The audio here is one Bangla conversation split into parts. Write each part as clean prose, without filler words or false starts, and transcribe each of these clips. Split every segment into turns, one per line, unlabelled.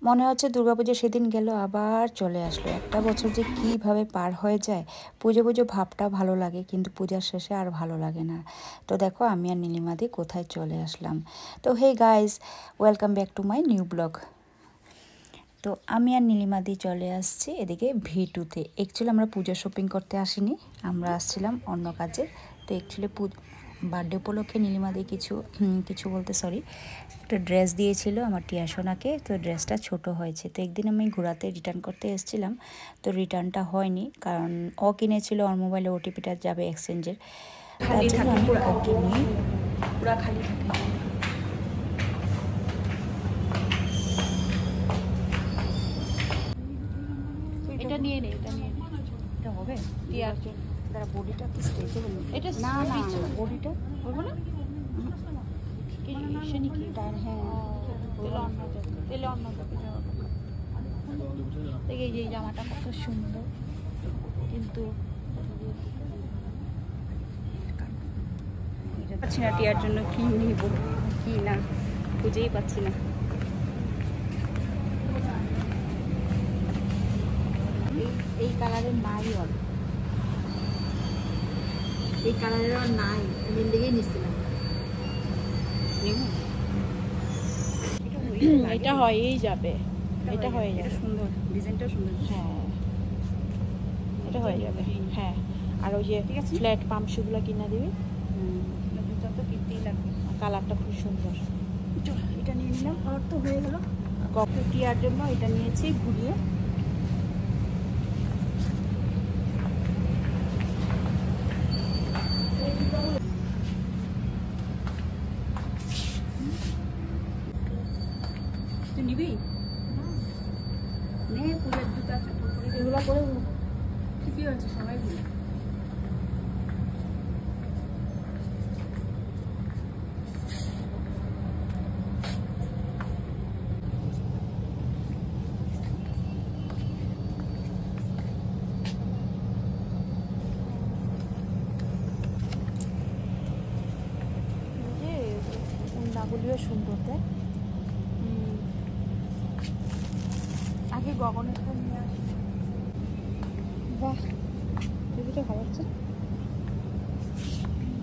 মনে হচ্ছে দুর্গাপুজো সেদিন গেল আবার চলে আসলো। একটা বছর যে কীভাবে পার হয়ে যায়। পুজো পুজো ভাবটা ভালো লাগে, কিন্তু পূজার শেষে আর ভালো লাগে না। তো দেখো আমি আর নীলিমাদি কোথায় চলে আসলাম। তো hey guys, welcome back to my new blog. তো আমি আর নীলিমাদি চলে আসছি এদিকে V2-তে। অ্যাকচুয়ালি আমরা পুজো শপিং করতে আসিনি, আমরা আসছিলাম অন্য কাজে। তো অ্যাকচুয়ালি বার্থডে উপলক্ষে নীলিমাদি কিছু বলতে সরি, একটা ড্রেস দিয়েছিল আমার টিয়া সোনাকে। তো ড্রেসটা ছোট হয়েছে, তো একদিন আমি ঘোরাতে রিটার্ন করতে এসেছিলাম। তো রিটার্নটা হয়নি, কারণ ও কিনেছিল ওর মোবাইলে ওটিপিটা যাবে এক্সচেঞ্জের, তার জন্য আমি ওকে নিয়ে
পুরা খালি থাকে। এটা নিয়ে নে, এটা নিয়ে নে।
এটা হবে
টিয়ার জন্য।
তারা বডিটা কি স্ট্রেচেবল?
এটা
না না, বডিটা
বলবো না কি সে নাকি?
হ্যাঁ,
তেলে অন্য যাবে দেখে এই যে এই জামাটা কত সুন্দর, কিন্তু
পাচ্ছি না টিয়ার জন্য কি নিব কি না, খুঁজেই পাচ্ছি না।
এই কালারের নাই, অল এই কালারের আর নাই, আমি লেগেই নিচ্ছিলাম। এটা হয়েই যাবে, এটা হয়ে যাবে।
সুন্দর ডিজাইনটাও সুন্দর।
হ্যাঁ, এটা হয়ে যাবে। হ্যাঁ, আর ওই যে ফ্ল্যাট পাম্পশুগুলো কিনা দিবি,
জুতা তো কিনতেই লাগবে।
কালারটা খুব সুন্দর।
এটা নিয়ে নিলাম, আমার তো হয়ে গেল।
গপ্প টিয়ার জন্য এটা নিয়েছি ঘুরিয়ে।
তুই নিবি? নে, পুজোর জুতা
এগুলো করে
ঠিকই হয়েছে, সবাই বলে।
উন্নাগুলিও সুন্দর দেখ। আগে গগনেরটা নিয়ে আসি। বাহ, ছবিটা ভালো হচ্ছে।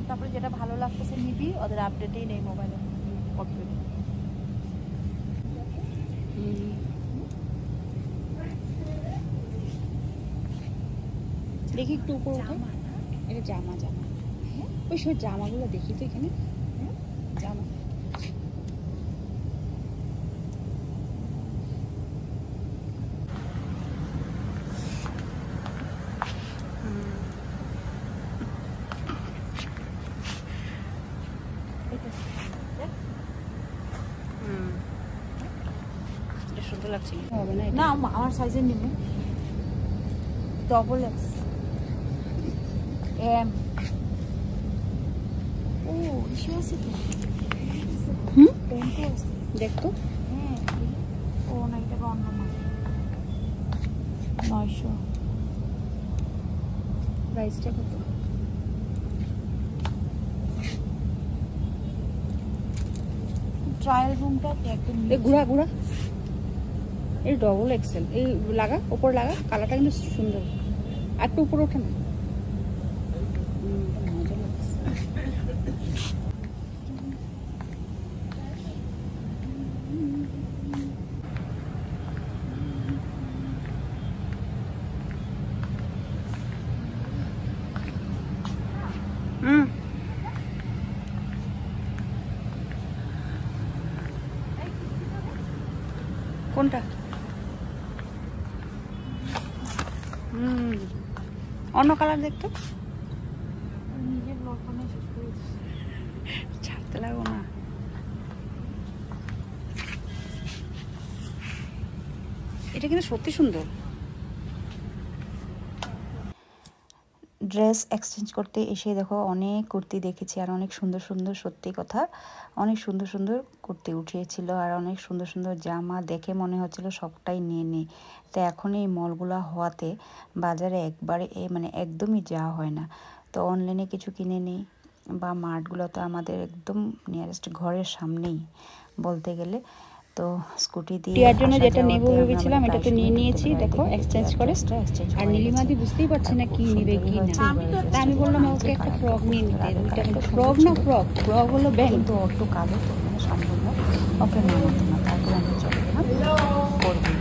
তারপরে যেটা ভালো লাগতেছে নিবি, ওদের আপডেটেই নেই মোবাইলে কমপ্লিট। দেখি একটু উপর উঠে।
এটা জামা ওই সব জামাগুলো দেখি তো এখানে। জামা সুন্দর লাগছে। হবে না
না, আমার সাইজের নিবো। Double X M. ও ইস্যু আছে তো। প্যান্টও আছে,
দেখতো।
হ্যাঁ। ও না, এটা অন্য না। 900।
প্রাইসটা কত?
ট্রায়াল রুমটা একদম
ঘুরা ঘুরা। এই ডবল এক্সেল, এই লাগা উপর লাগা, কালারটা কিন্তু সুন্দর। আর একটু উপরে ওঠে না। মজা লাগছে। কোনটা? অন্য কালার দেখতো।
নিজের ব্লগ বানিয়ে শেষ করে
ছাড়তে লাগবো না। এটা কিন্তু সত্যি সুন্দর। ড্রেস এক্সচেঞ্জ করতে এসে দেখো অনেক কুর্তি দেখেছি, আর অনেক সুন্দর সুন্দর, সত্যি কথা অনেক সুন্দর সুন্দর কুর্তি উঠিয়েছিল, আর অনেক সুন্দর সুন্দর জামা দেখে মনে হচ্ছিল সবটাই নিয়ে নিই। তো এখন এই মলগুলো হওয়াতে বাজারে একবারে মানে একদমই যাওয়া হয় না। তো অনলাইনে কিছু কিনে নিই, বা মার্টগুলো তো আমাদের একদম নিয়ারেস্ট ঘরের সামনেই বলতে গেলে। তো স্কুটি দিয়ে
টিয়ার জন্য
আসা
যেটা নেব
যাওয়াতে
ভেবেছিলাম
আমরা
এটা তো
প্রায়
নিয়ে
সময়
নিয়েছি,
দেখতে
দেখো
পাই
এক্সচেঞ্জ করে। আর নীলিমাদি বুঝতেই পারছে না কি নিবে কি না। তা আমি বললাম ওকে একটা ফ্রক নিয়ে নিতে, দুইটা ফ্রক না ফ্রক, ফ্রক হলো ব্যাংক,
কিন্তু ও একটু কালো তো মানে সম্পূর্ণ ওকে মানাতো না। তারপরে আমরা চলে গেলাম করবি।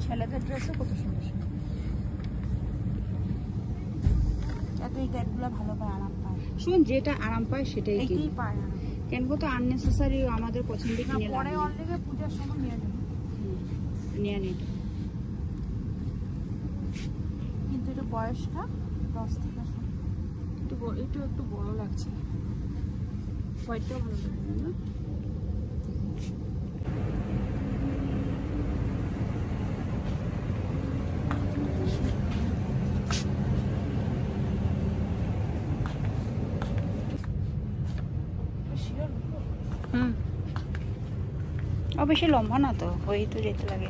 ছেলেদের ড্রেসও কত সুন্দর সুন্দর। এত এই টাইপগুলো ভালো পায়, আরাম পায়। শুন, যেটা আরাম পায় সেটাই কিনি, পায় না কেন কত আননেসেসারি আমাদের পছন্দ কিনে পরে অলরেডি পূজার সময় নিয়ে নেব, নিয়ে নিই। কিন্তু এটা বয়সটা 10 থেকে একটু বড় লাগছে, হোয়াইটটাও ভালো লাগবে না। ও বেশি লম্বা না তো, ওই তো যেতে লাগে।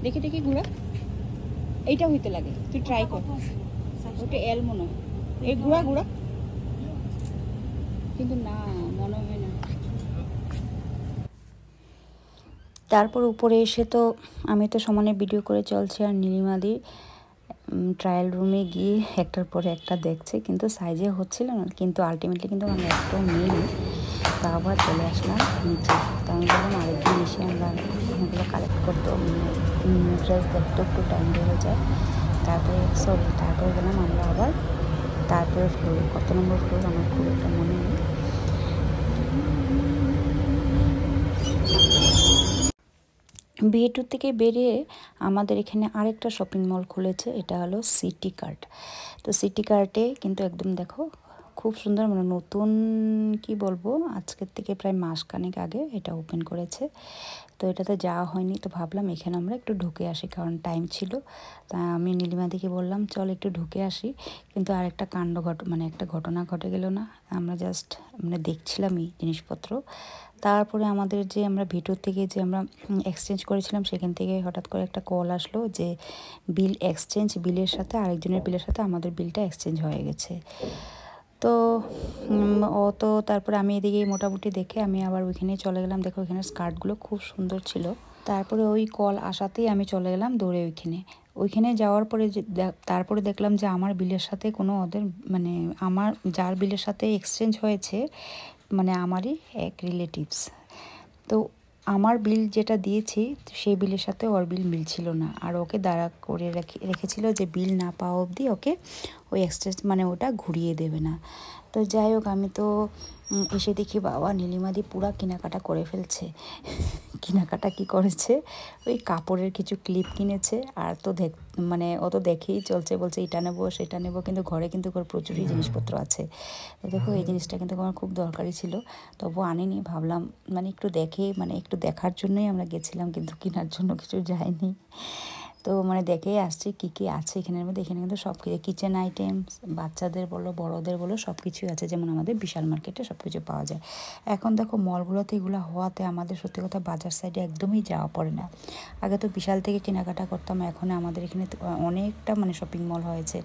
দেখি দেখি ঘোরা, এইটা হইতে লাগে, তুই ট্রাই কর। ওটা এল মনে হয়, এই ঘোরা ঘোরা, কিন্তু না মনে হয় না।
তারপর উপরে এসে তো আমি তো সমানে ভিডিও করে চলছি, আর নীলিমাদি ট্রায়াল রুমে গিয়ে একটার পরে একটা দেখছে, কিন্তু সাইজে হচ্ছিল না, কিন্তু আলটিমেটলি কিন্তু আমরা একটাও নিইনি। তা আবার চলে আসলাম নিচে। তো আমি বললাম আরেকদিন এসে আমরা ওগুলো কালেক্ট করতে, ড্রেস দেখতে একটু টাইম লেগে যায়। তারপরে গেলাম আমরা আবার তারপরে ফ্লোরে, কত নম্বর ফ্লোর আমার খুব একটা মনে নেই। বিএটু থেকে বেরিয়ে আমাদের এখানে আরেকটা শপিং মল খুলেছে, এটা হলো সিটি কার্ট। তো সিটি কার্টে কিন্তু একদম দেখো খুব সুন্দর, মানে নতুন কি বলবো, আজকের থেকে প্রায় মাসখানেক আগে এটা ওপেন করেছে। তো এটাতে যাওয়া হয়নি, তো ভাবলাম এখানে আমরা একটু ঢুকে আসি, কারণ টাইম ছিল। তা আমি নীলিমাদিকে বললাম চল একটু ঢুকে আসি, কিন্তু আরেকটা মানে একটা ঘটনা ঘটে গেল না, আমরা জাস্ট মানে দেখছিলামই জিনিসপত্র। তারপরে আমাদের যে আমরা ভিডিও থেকে যে আমরা এক্সচেঞ্জ করেছিলাম, সেখান থেকে হঠাৎ করে একটা কল আসলো যে বিলের সাথে আরেকজনের বিলের সাথে আমাদের বিলটা এক্সচেঞ্জ হয়ে গেছে। তো ও তো তারপরে আমি এদিকে মোটামুটি দেখে আমি আবার ওইখানে চলে গেলাম। দেখো ওইখানে স্কার্টগুলো খুব সুন্দর ছিল। তারপরে ওই কল আসাতেই আমি চলে গেলাম দৌড়ে ওইখানে যাওয়ার পরে তারপরে দেখলাম যে আমার বিলের সাথে কোনো ওদের মানে আমার যার বিলের সাথে এক্সচেঞ্জ হয়েছে মানে আমারই এক রিলেটিভস। তো আমার বিল যেটা দিয়েছি সেই বিলের সাথে ওর বিল মিলছিল না, আর ওকে দাঁড়া করে রেখেছিল যে বিল না পাওয়া অবধি ওকে ওই এক্সচেঞ্জ মানে ওটা ঘুরিয়ে দেবে না। তো যাই হোক, আমি তো এসে দেখি বাবা নীলিমাদি পুরা কেনাকাটা করে ফেলছে। কেনাকাটা কি করেছে, ওই কাপড়ের কিছু ক্লিপ কিনেছে, আর তো মানে ও তো দেখেই চলছে, বলছে এটা নেবো সেটা নেবো, কিন্তু ঘরে কিন্তু ওর প্রচুরই জিনিসপত্র আছে। দেখো এই জিনিসটা কিন্তু আমার খুব দরকারি ছিল, তবু আনিনি। ভাবলাম মানে একটু একটু দেখার জন্যই আমরা গেছিলাম, কিন্তু কেনার জন্য কিছু যায়নি। তো মানে দেখেই আসছি কী কী আছে এখানের মধ্যে। এখানে কিন্তু সব কিছু কিচেন আইটেমস, বাচ্চাদের বলো বড়োদের বলো সব কিছুই আছে, যেমন আমাদের বিশাল মার্কেটে সব কিছু পাওয়া যায়। এখন দেখো মলগুলোতে এগুলো হওয়াতে আমাদের সত্যি কথা বাজার সাইডে একদমই যাওয়া পড়ে না। আগে তো বিশাল থেকে কেনাকাটা করতাম, এখন আমাদের এখানে অনেকটা মানে শপিং মল হয়েছে,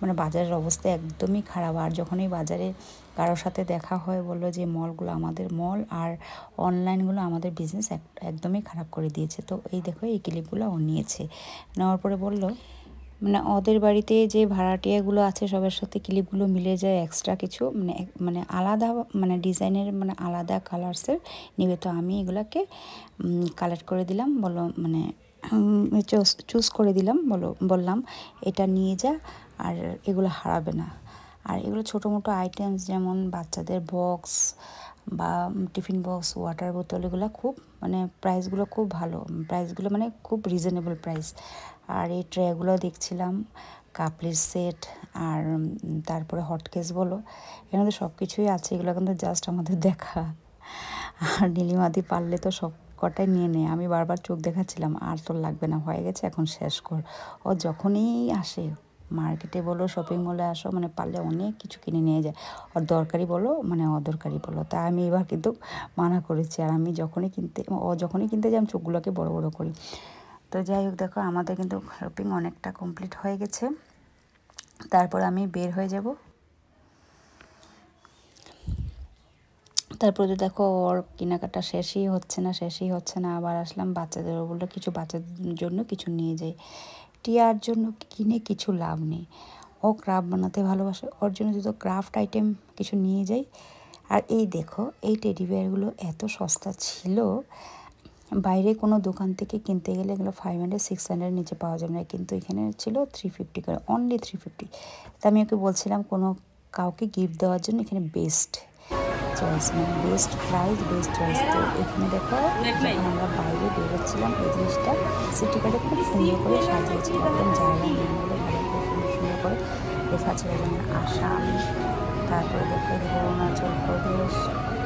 মানে বাজারের অবস্থা একদমই খারাপ। আর যখন এই বাজারে কারোর সাথে দেখা হয়, বললো যে মলগুলো, আমাদের মল আর অনলাইনগুলো আমাদের বিজনেস একদমই খারাপ করে দিয়েছে। তো এই দেখো এই ক্লিপগুলো ও নিয়েছে, নেওয়ার পরে বলল মানে ওদের বাড়িতে যে ভাড়াটিয়াগুলো আছে সবার সাথে ক্লিপগুলো মিলে যায়, এক্সট্রা কিছু মানে আলাদা মানে ডিজাইনের মানে আলাদা কালার্সের নিবে। তো আমি এগুলাকে কালেক্ট করে দিলাম, বলো মানে চুজ করে দিলাম, বললাম এটা নিয়ে যা, আর এগুলো হারাবে না। আর এগুলো ছোটো মোটো আইটেমস যেমন বাচ্চাদের বক্স বা টিফিন বক্স, ওয়াটার বোতল, এগুলো খুব মানে প্রাইসগুলো খুব ভালো, প্রাইসগুলো মানে খুব রিজনেবল প্রাইস। আর এই ট্রেগুলো দেখছিলাম, কাপলির সেট, আর তারপরে হটকেস বলো, এখানে তো সব কিছুই আছে। এগুলো কিন্তু জাস্ট আমাদের দেখা। আর নীলিমাদি পারলে তো সব কটাই নিয়ে নেয়, আমি বারবার চোখ দেখাচ্ছিলাম আর তোর লাগবে না, হয়ে গেছে এখন শেষ কর। ও যখনই আসে মার্কেটে বলো শপিং মলে আসো মানে পারলে অনেক কিছু কিনে নিয়ে যায়, ওর দরকারি বলো মানে অদরকারি বলো। তাই আমি এবার কিন্তু মানা করেছি, আর আমি যখনই কিনতে যাই আমি চোখগুলোকে বড় বড় করি। তো যাই হোক, দেখো আমাদের কিন্তু শপিং অনেকটা কমপ্লিট হয়ে গেছে। তারপর আমি বের হয়ে যাব। তারপরে তো দেখো ওর কেনাকাটা শেষই হচ্ছে না। আবার আসলাম, বাচ্চাদেরও বললো কিছু বাচ্চাদের জন্য কিছু নিয়ে যাই। টিয়ার জন্য কিনে কিছু লাভ নেই, ও ক্রাফট বানাতে ভালোবাসে, ওর জন্য যদি ক্রাফট আইটেম কিছু নিয়ে যাই। আর এই দেখো এই টেডি বিয়ারগুলো এত সস্তা ছিল, বাইরে কোনো দোকান থেকে কিনতে গেলে এগুলো 500-600 নিচে পাওয়া যাবে না, কিন্তু এখানে ছিল 350 করে, অনলি 350। তা আমি ওকে বলছিলাম কোনো কাউকে গিফট দেওয়ার জন্য এখানে বেস্ট চয়েস, মানে বেস্ট প্রাইস, বেস্ট চয়েস। তো এখানে দেখো যখন আমরা বাইরে বেরোচ্ছিলাম এই জিনিসটা সিটি কার্ডে খুব সুন্দর করে সাজিয়েছিল, একদম জায়গার নামগুলো ভালো করে সুন্দর সুন্দর করে লেখা ছিল, যেমন আসাম, তারপরে দেখো অরুণাচল প্রদেশ,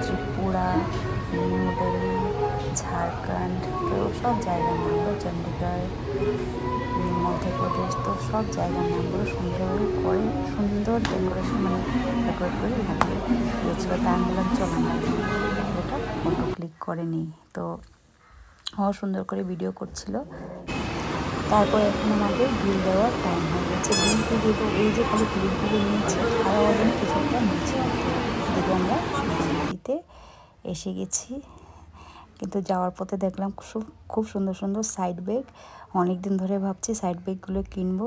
ত্রিপুরা, নিউ দিল্লি, ঝাড়খণ্ড, তো সব জায়গার নামগুলো, চণ্ডীগড়, মধ্যপ্রদেশ, তো সব জায়গার নামগুলো সুন্দর ডেকোরেশন মানে ডেকোরেট করে লাগিয়ে দিয়েছিল। তা আমি বললাম চল আমরা ওটা ফটো ক্লিক করে নিই। তো ও সুন্দর করে ভিডিও করছিল। তারপর এখন আমাদের বিল দেওয়ার টাইম হয়ে গেছে, বিল কি দেবো, এই যে খালি ক্লিপগুলো নিয়েছি, আরও অনেক কিছুটা নিয়েছি। দেখে আমরা দিতে এসে গেছি, কিন্তু যাওয়ার পথে দেখলাম খুব সুন্দর সুন্দর সাইড ব্যাগ, অনেক দিন ধরে ভাবছি সাইড ব্যাগগুলো কিনবো।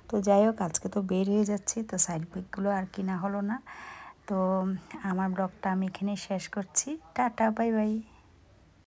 তো যাই হোক আজকে তো বের হয়ে যাচ্ছি, তো সাইড ব্যাগগুলো আর কিনা হলো না। তো আমার ব্লগটা আমি এখানেই শেষ করছি, টাটা বাই বাই।